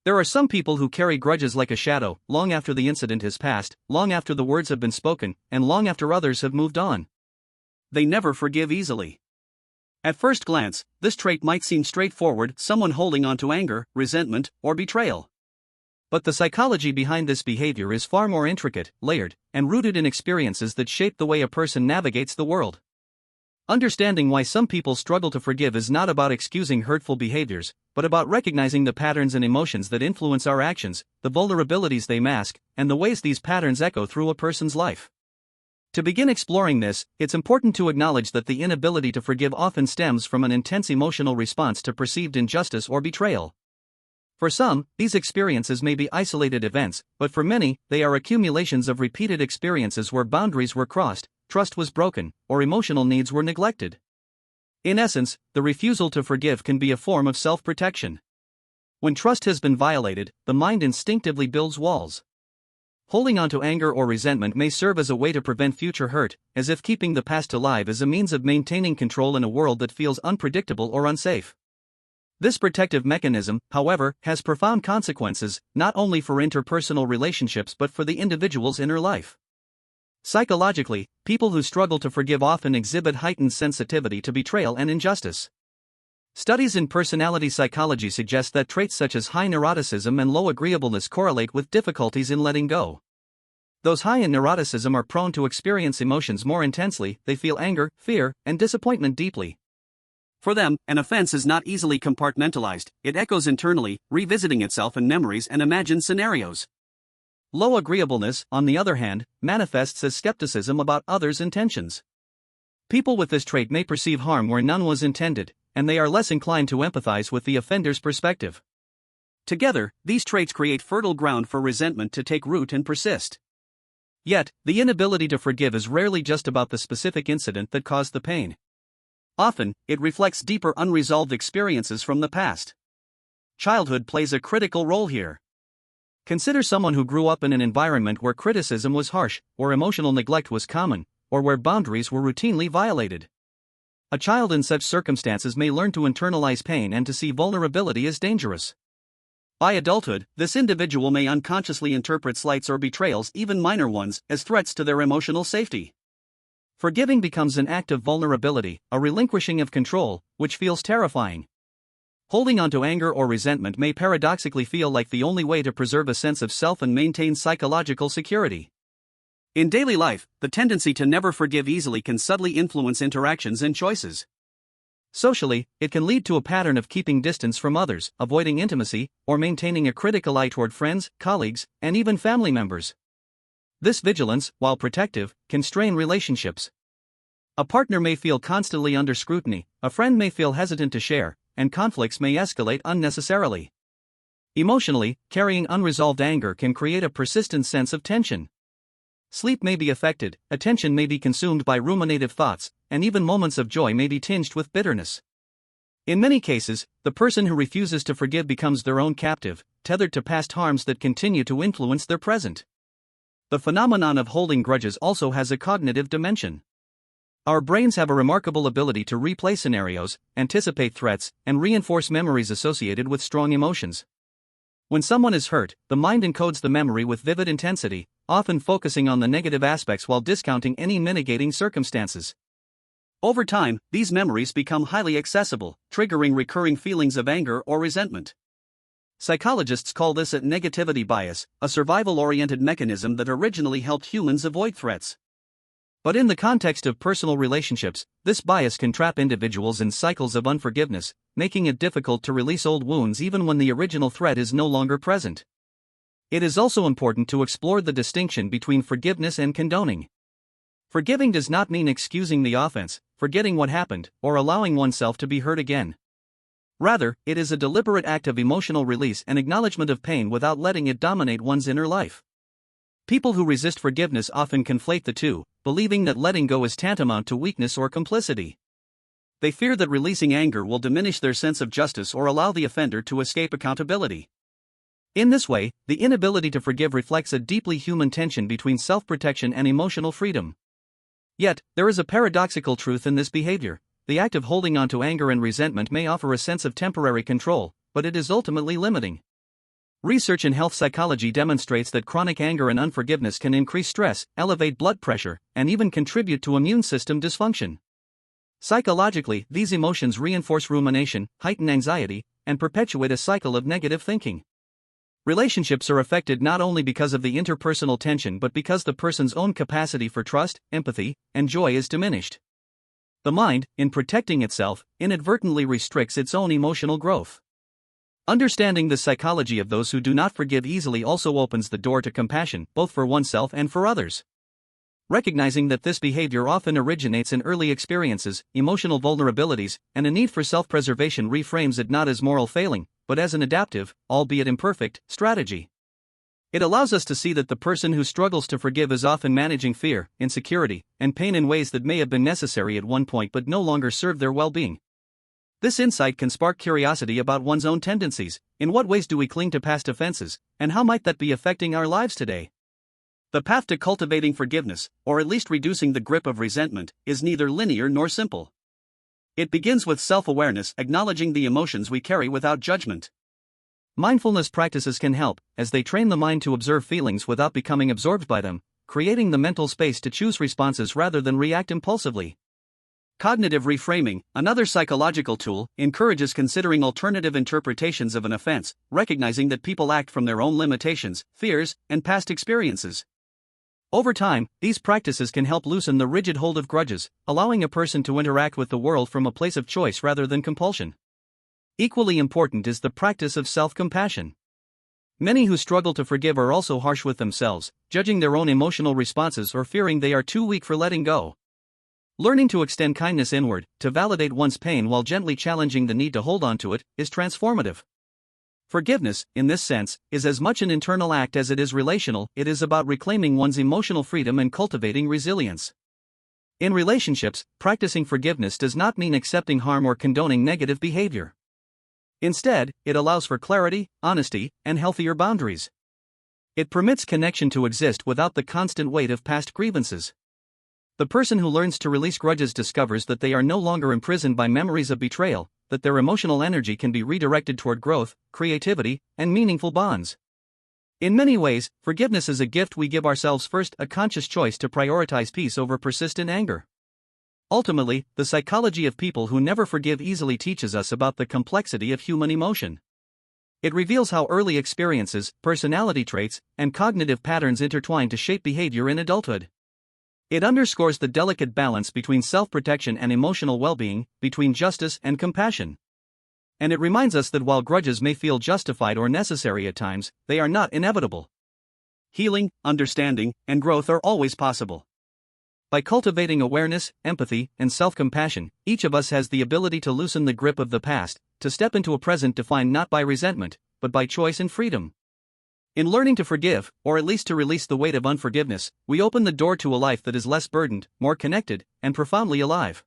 There are some people who carry grudges like a shadow, long after the incident has passed, long after the words have been spoken, and long after others have moved on. They never forgive easily. At first glance, this trait might seem straightforward, someone holding on to anger, resentment, or betrayal. But the psychology behind this behavior is far more intricate, layered, and rooted in experiences that shape the way a person navigates the world. Understanding why some people struggle to forgive is not about excusing hurtful behaviors, but about recognizing the patterns and emotions that influence our actions, the vulnerabilities they mask, and the ways these patterns echo through a person's life. To begin exploring this, it's important to acknowledge that the inability to forgive often stems from an intense emotional response to perceived injustice or betrayal. For some, these experiences may be isolated events, but for many, they are accumulations of repeated experiences where boundaries were crossed, trust was broken, or emotional needs were neglected. In essence, the refusal to forgive can be a form of self-protection. When trust has been violated, the mind instinctively builds walls. Holding on to anger or resentment may serve as a way to prevent future hurt, as if keeping the past alive is a means of maintaining control in a world that feels unpredictable or unsafe. This protective mechanism, however, has profound consequences, not only for interpersonal relationships but for the individual's inner life. Psychologically, people who struggle to forgive often exhibit heightened sensitivity to betrayal and injustice. Studies in personality psychology suggest that traits such as high neuroticism and low agreeableness correlate with difficulties in letting go. Those high in neuroticism are prone to experience emotions more intensely, they feel anger, fear, and disappointment deeply. For them, an offense is not easily compartmentalized, it echoes internally, revisiting itself in memories and imagined scenarios. Low agreeableness, on the other hand, manifests as skepticism about others' intentions. People with this trait may perceive harm where none was intended, and they are less inclined to empathize with the offender's perspective. Together, these traits create fertile ground for resentment to take root and persist. Yet, the inability to forgive is rarely just about the specific incident that caused the pain. Often, it reflects deeper unresolved experiences from the past. Childhood plays a critical role here. Consider someone who grew up in an environment where criticism was harsh, where emotional neglect was common, or where boundaries were routinely violated. A child in such circumstances may learn to internalize pain and to see vulnerability as dangerous. By adulthood, this individual may unconsciously interpret slights or betrayals, even minor ones, as threats to their emotional safety. Forgiving becomes an act of vulnerability, a relinquishing of control, which feels terrifying. Holding on to anger or resentment may paradoxically feel like the only way to preserve a sense of self and maintain psychological security. In daily life, the tendency to never forgive easily can subtly influence interactions and choices. Socially, it can lead to a pattern of keeping distance from others, avoiding intimacy, or maintaining a critical eye toward friends, colleagues, and even family members. This vigilance, while protective, can strain relationships. A partner may feel constantly under scrutiny, a friend may feel hesitant to share, and conflicts may escalate unnecessarily. Emotionally, carrying unresolved anger can create a persistent sense of tension. Sleep may be affected, attention may be consumed by ruminative thoughts, and even moments of joy may be tinged with bitterness. In many cases, the person who refuses to forgive becomes their own captive, tethered to past harms that continue to influence their present. The phenomenon of holding grudges also has a cognitive dimension. Our brains have a remarkable ability to replay scenarios, anticipate threats, and reinforce memories associated with strong emotions. When someone is hurt, the mind encodes the memory with vivid intensity, often focusing on the negative aspects while discounting any mitigating circumstances. Over time, these memories become highly accessible, triggering recurring feelings of anger or resentment. Psychologists call this a negativity bias, a survival-oriented mechanism that originally helped humans avoid threats. But in the context of personal relationships, this bias can trap individuals in cycles of unforgiveness, making it difficult to release old wounds even when the original threat is no longer present. It is also important to explore the distinction between forgiveness and condoning. Forgiving does not mean excusing the offense, forgetting what happened, or allowing oneself to be hurt again. Rather, it is a deliberate act of emotional release and acknowledgement of pain without letting it dominate one's inner life. People who resist forgiveness often conflate the two, believing that letting go is tantamount to weakness or complicity. They fear that releasing anger will diminish their sense of justice or allow the offender to escape accountability. In this way, the inability to forgive reflects a deeply human tension between self-protection and emotional freedom. Yet, there is a paradoxical truth in this behavior. The act of holding on to anger and resentment may offer a sense of temporary control, but it is ultimately limiting. Research in health psychology demonstrates that chronic anger and unforgiveness can increase stress, elevate blood pressure, and even contribute to immune system dysfunction. Psychologically, these emotions reinforce rumination, heighten anxiety, and perpetuate a cycle of negative thinking. Relationships are affected not only because of the interpersonal tension but because the person's own capacity for trust, empathy, and joy is diminished. The mind, in protecting itself, inadvertently restricts its own emotional growth. Understanding the psychology of those who do not forgive easily also opens the door to compassion, both for oneself and for others. Recognizing that this behavior often originates in early experiences, emotional vulnerabilities, and a need for self-preservation reframes it not as moral failing, but as an adaptive, albeit imperfect, strategy. It allows us to see that the person who struggles to forgive is often managing fear, insecurity, and pain in ways that may have been necessary at one point but no longer serve their well-being. This insight can spark curiosity about one's own tendencies. In what ways do we cling to past offenses, and how might that be affecting our lives today? The path to cultivating forgiveness, or at least reducing the grip of resentment, is neither linear nor simple. It begins with self-awareness, acknowledging the emotions we carry without judgment. Mindfulness practices can help, as they train the mind to observe feelings without becoming absorbed by them, creating the mental space to choose responses rather than react impulsively. Cognitive reframing, another psychological tool, encourages considering alternative interpretations of an offense, recognizing that people act from their own limitations, fears, and past experiences. Over time, these practices can help loosen the rigid hold of grudges, allowing a person to interact with the world from a place of choice rather than compulsion. Equally important is the practice of self-compassion. Many who struggle to forgive are also harsh with themselves, judging their own emotional responses or fearing they are too weak for letting go. Learning to extend kindness inward, to validate one's pain while gently challenging the need to hold on to it, is transformative. Forgiveness, in this sense, is as much an internal act as it is relational. It is about reclaiming one's emotional freedom and cultivating resilience. In relationships, practicing forgiveness does not mean accepting harm or condoning negative behavior. Instead, it allows for clarity, honesty, and healthier boundaries. It permits connection to exist without the constant weight of past grievances. The person who learns to release grudges discovers that they are no longer imprisoned by memories of betrayal, that their emotional energy can be redirected toward growth, creativity, and meaningful bonds. In many ways, forgiveness is a gift we give ourselves first, a conscious choice to prioritize peace over persistent anger. Ultimately, the psychology of people who never forgive easily teaches us about the complexity of human emotion. It reveals how early experiences, personality traits, and cognitive patterns intertwine to shape behavior in adulthood. It underscores the delicate balance between self-protection and emotional well-being, between justice and compassion. And it reminds us that while grudges may feel justified or necessary at times, they are not inevitable. Healing, understanding, and growth are always possible. By cultivating awareness, empathy, and self-compassion, each of us has the ability to loosen the grip of the past, to step into a present defined not by resentment, but by choice and freedom. In learning to forgive, or at least to release the weight of unforgiveness, we open the door to a life that is less burdened, more connected, and profoundly alive.